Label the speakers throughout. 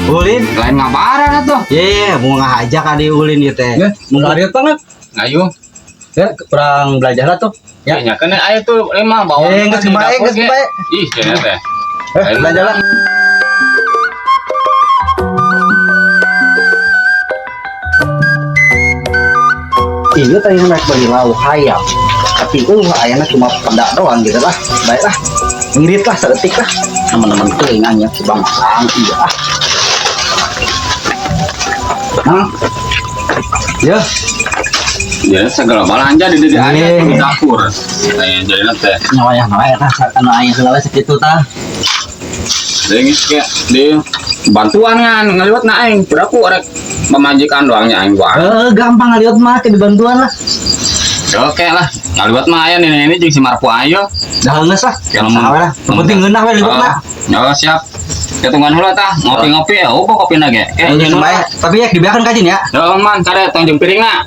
Speaker 1: Ulin
Speaker 2: lain ngabaran atuh.
Speaker 1: ye mau ngajak adi ulin ieu teh
Speaker 3: Mau ngariut banget.
Speaker 2: Ayo.
Speaker 3: Ya, kurang belajar lah tuh.
Speaker 2: Ya nya kena aya tuh emang bawa.
Speaker 3: Geus kebae, geus kebae.
Speaker 2: Ih, cenah teh.
Speaker 3: Belajar lah.
Speaker 1: iya tadi naik bagi lauk hayam tapi itu ayamnya cuma pedak doang gitu lah baiklah ngirit lah sedetik lah teman-teman telinganya si bang iya ah ya
Speaker 2: Ya segala balanja di aya di dapur. Aya jadi teh.
Speaker 1: nawaya tah karena ayam selawe segitu tah
Speaker 2: Dengis ke di bantuan kan ngaliwat na aing piraku rek pemajikan doangnya aing gua.
Speaker 1: gampang ngaliwat mah ke dibantuan lah
Speaker 2: Oke lah, ngaliwat mah aya ini jeung si Marpo ayo.
Speaker 1: dah geus lah
Speaker 2: Kalau
Speaker 1: sawe lah penting ngeunah we liwat lah
Speaker 2: Ya siap. Ketungan heula tah, ngopi-ngopi ya, opo kopina ge.
Speaker 1: geus bae tapi ya dibiarkan kajin ya
Speaker 2: Ya man, kare tong jeung piringna.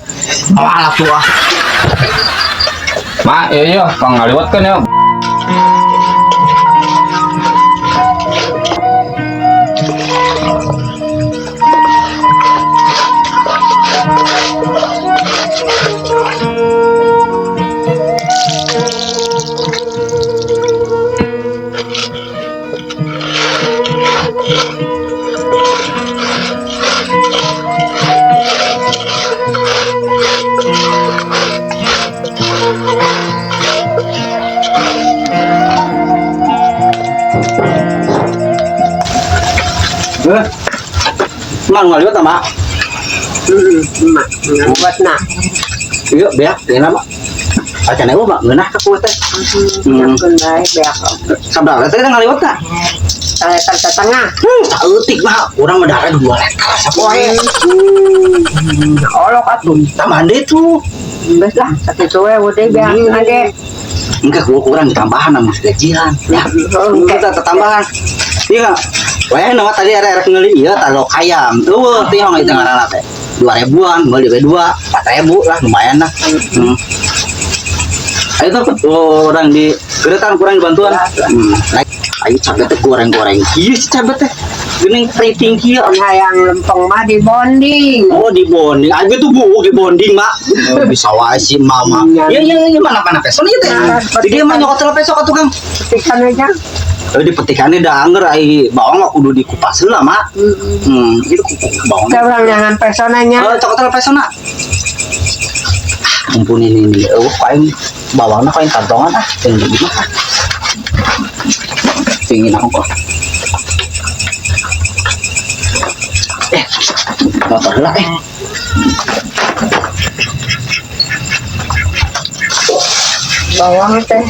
Speaker 1: alah tuah
Speaker 2: Ma, iya pang ngaliwatkeun ya.
Speaker 1: mang ngaliwat sama
Speaker 4: mak buat nak
Speaker 1: iya beak dina mah acana eueuh mah ngeunah ka kuat teh
Speaker 4: kendai beak
Speaker 1: sabda teh ngaliwat tah
Speaker 4: setengah
Speaker 1: sautik mah urang mah darah 2 liter sapoe
Speaker 4: olok atuh
Speaker 1: tambahan deh tuh
Speaker 4: bes lah sakitu we udah beak ade
Speaker 1: enggak kurang tambahan sama gajian ya kita tambahan iya weh nama tadi ada ngeuli ieu talok ayam tuh tihong itu ngaranna teh 2.000-an beli we 2 4.000 lah lumayan lah ayo tuh orang di geretan kurang dibantuan naik ayo cabet teh goreng-goreng ieu si cabet teh geuning rating kieu
Speaker 4: hayang lempeng mah di bonding
Speaker 1: oh di bonding aja tuh bu di bonding mak bisa wae si mama iya mana peso nih teh di dia mah nyokot peso ka tukang
Speaker 4: petikan aja
Speaker 1: dipetikannya dah angger ai bawang mah kudu dikupas heula mak itu bawang
Speaker 4: orang jangan pesonanya
Speaker 1: cokot pesona ampun ini kain bawangna kain kantongan yang di mah pingin aku kok motor lah
Speaker 4: bawang teh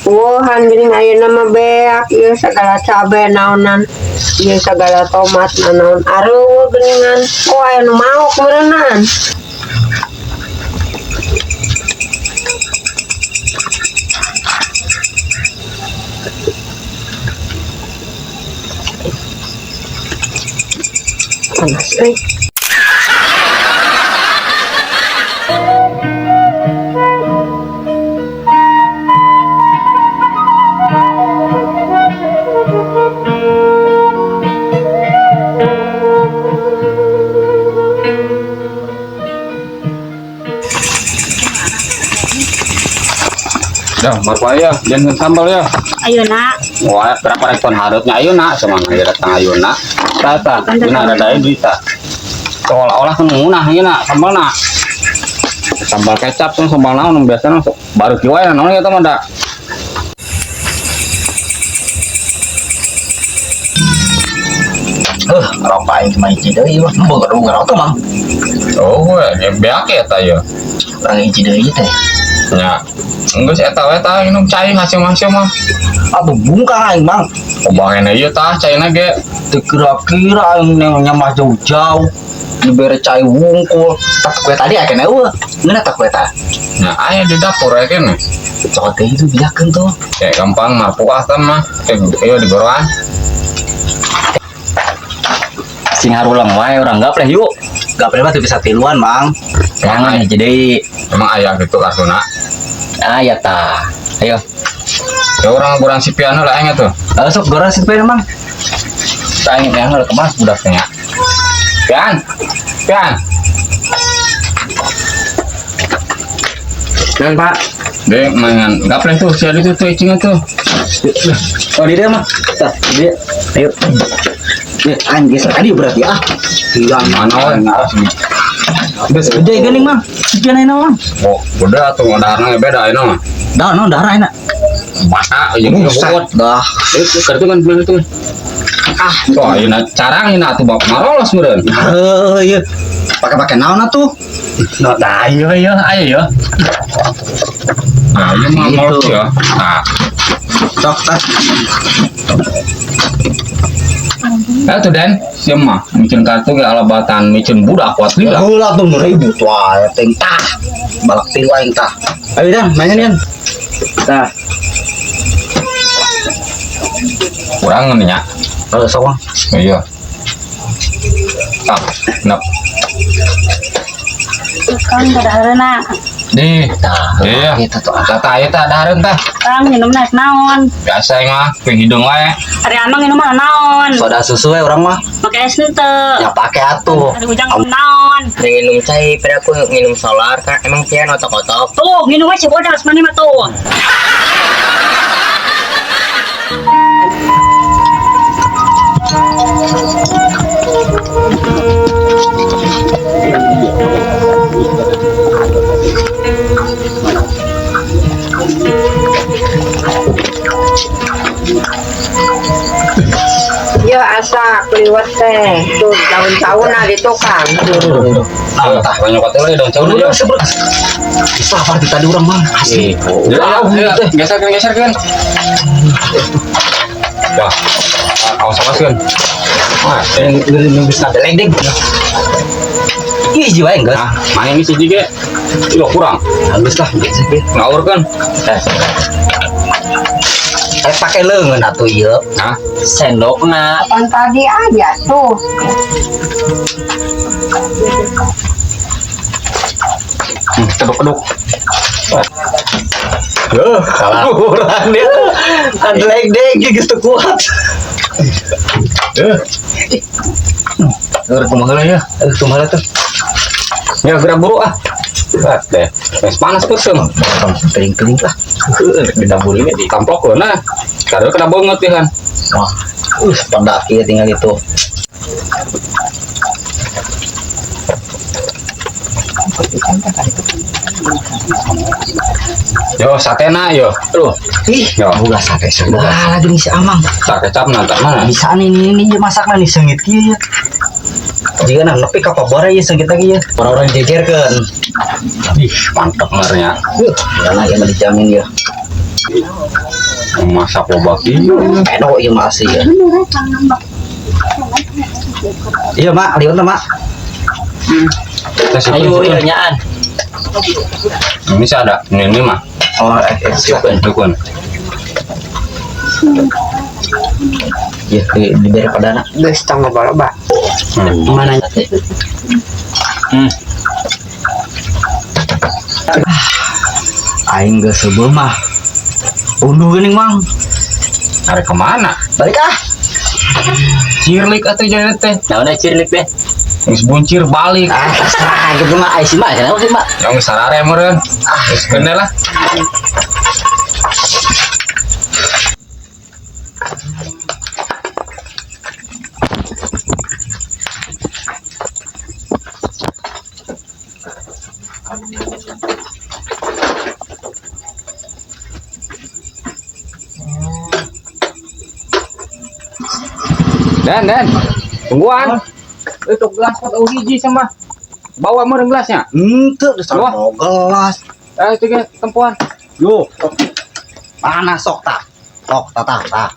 Speaker 4: wuhan geuning ayeuna mah beak ieu segala cabe naonan ieu segala tomat naon areueuh geuningan aya nu mau keureunaan panas
Speaker 2: Dah, Marpo aya, jangan sambal ya.
Speaker 4: ayeuna
Speaker 2: Wah, berapa rekon harusnya ayeuna sama aja datang ayeuna. Tata, dina ada daya duita. Seolah-olah kan ngunah ayeuna sambalna. Sambal kecap tuh sambal naon biasana baru kieu naon eta mah da.
Speaker 1: ropain cuma hiji deui mah boga tuh mang
Speaker 2: Oh, ya beak eta ya.
Speaker 1: urang hiji deui teh
Speaker 2: Nya. Geus eta minum cai hasil-hasil mah.
Speaker 1: apa bungkang aing mang
Speaker 2: Kubangen ieu tah caina ge.
Speaker 1: teu kira-kira aing nyamah jauh-jauh dibere cai wungkul tak kue tadi akhirnya ngeuna tak kue tah
Speaker 2: Nah, aya di dapur ya kene.
Speaker 1: cokot teh itu biakeun tuh
Speaker 2: Kayak gampang Marpo tah mah. Ieu di goroan.
Speaker 1: sing harulang wae urang gapleh yuk gapleh mah teu bisa tiluan mang jangan jadi
Speaker 2: Emang aya gitu kartuna.
Speaker 1: ya tah ayo
Speaker 2: Ya orang kurang sipian lah aing tuh.
Speaker 1: sok goreng sih mang
Speaker 2: Aing yang kemas budaknya. Pian. Pian.
Speaker 3: Dan Pak.
Speaker 2: Dek, mainan. Gapleng tuh, si Adi tuh icing tuh.
Speaker 1: Oh di dia mah. Tah, dia. Ayo. Ya, anjir, tadi berarti Hilang
Speaker 2: Mana we?
Speaker 1: Geus gede geuning mah. Sikian ayeuna mah.
Speaker 2: Oh, udah tuh darahnya beda ini mah.
Speaker 1: Dah, no darah enak.
Speaker 2: Mata yang
Speaker 1: Buset dah.
Speaker 2: itu kertu kan bilang itu. Tuh, ayeuna carangin atuh bab marolos meureun.
Speaker 1: Iya. Pakai naon atuh?
Speaker 2: No, dah ayo ayo. Nah, ini mah
Speaker 1: Gitu.
Speaker 2: marolos ya. Nah,
Speaker 1: Sok tah.
Speaker 2: tuh Den, siapa mah micin kartu ke alabatan micin budak kuat lila.
Speaker 1: Heula tuh 1000 tuh aya teh tah. Balak tilu aing tah. Ayo Dan, mainin yan. Tah.
Speaker 2: Kurang nih ya.
Speaker 1: Sok Bang.
Speaker 2: Iya. Nap.
Speaker 5: Kan pada harena
Speaker 2: Di.
Speaker 1: Tah.
Speaker 2: Iya.
Speaker 1: Eta tuh.
Speaker 2: Kata ieu teh dahareun teh.
Speaker 5: orang minum naik naon
Speaker 2: Biasa mah ke hidung wae.
Speaker 5: hari anong minum mana naon
Speaker 1: Soda susu we urang mah.
Speaker 5: pakai es ente
Speaker 1: Ya pake atuh.
Speaker 5: hari ujang naon
Speaker 6: minum cai pada aku minum solar kan emang pian otok-otok
Speaker 5: tuh minum aja bodas mana mah tuh
Speaker 4: Ya asa kliwat teh. Tuh daun-daun ada di tukang.
Speaker 2: Nah, tah banyak kata lagi dong cewek
Speaker 1: Udah
Speaker 2: aja.
Speaker 1: sebrek. Sabar di tadi urang mah. Asli.
Speaker 2: Ya, geser. Dah. Awas kan. Wah,
Speaker 1: Yang bisa deleng. Ih jiwa enggak.
Speaker 2: nah, main ini sih juga. Udah kurang.
Speaker 1: Halus lah.
Speaker 2: Ngawur kan?
Speaker 1: Pakai leungeun atuh ieu.
Speaker 2: Nah,
Speaker 1: Sendokna.
Speaker 4: Kan tadi aja tuh.
Speaker 2: keduk-keduk.
Speaker 1: Kalah kurang dia. Deleng geus teu kuat.
Speaker 2: Kumaha ya?
Speaker 1: Kumaha tuh?
Speaker 2: Ya gerak buru ah. Berat deh. Wes panas kusum.
Speaker 1: Kering-kering lah.
Speaker 2: Di dapur ini ditamplok nah. Karena kena banget ya kan.
Speaker 1: Wah. Pada akhir tinggal itu.
Speaker 2: Yo satena yo. Tuh.
Speaker 1: Ih,
Speaker 2: Yo.
Speaker 1: boga sate segala lagi nih si Amang.
Speaker 2: Tak kecap nanti mana?
Speaker 1: Bisa nih masakna nih seungit kieu ya. Jika nepi ka pabore ya seungit lagi ya. Orang-orang jejerkeun.
Speaker 2: Ih, mantap mernya.
Speaker 1: Karena yang dijamin ya.
Speaker 2: Masak loba kieu.
Speaker 1: Enak ieu mah asli ya. Iya, Mak, lihat Mak.
Speaker 6: ayo iya nyaan
Speaker 2: Ini sih ada. Ini mah.
Speaker 1: Oh, siapin.
Speaker 2: Dukun.
Speaker 1: Ya, diberi padana.
Speaker 4: Geus tangga baloba.
Speaker 1: Mana? Aing geus sebel mah. Unduh geuning, Mang.
Speaker 2: Ada kemana?
Speaker 1: Balik ah.
Speaker 2: Cirlik atau jadi teh?
Speaker 6: nah udah cirlik deh
Speaker 2: Geus buncir balik.
Speaker 1: Gitu mah ai sih mah, kenapa sih, Mak?
Speaker 2: Yang sarare meureun. Geus kene lah. Den, tungguan. Itu gelas atau hiji sama. Bawa meureun gelasnya.
Speaker 1: Henteu
Speaker 2: Wah.
Speaker 1: mau gelas.
Speaker 2: Itu ge tempuan.
Speaker 1: Yo. Panas sok tah. Sok tah.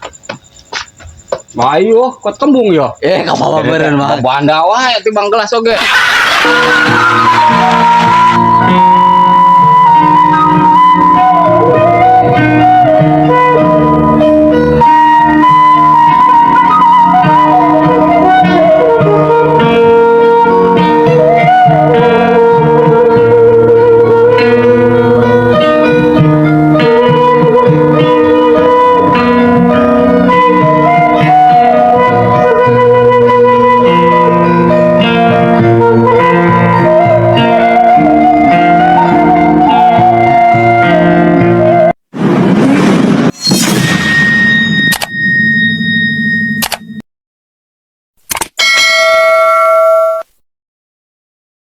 Speaker 2: Ayo, kok tembung ya?
Speaker 1: Ka bawa meureun mah.
Speaker 2: Banda wae tibang gelas oge.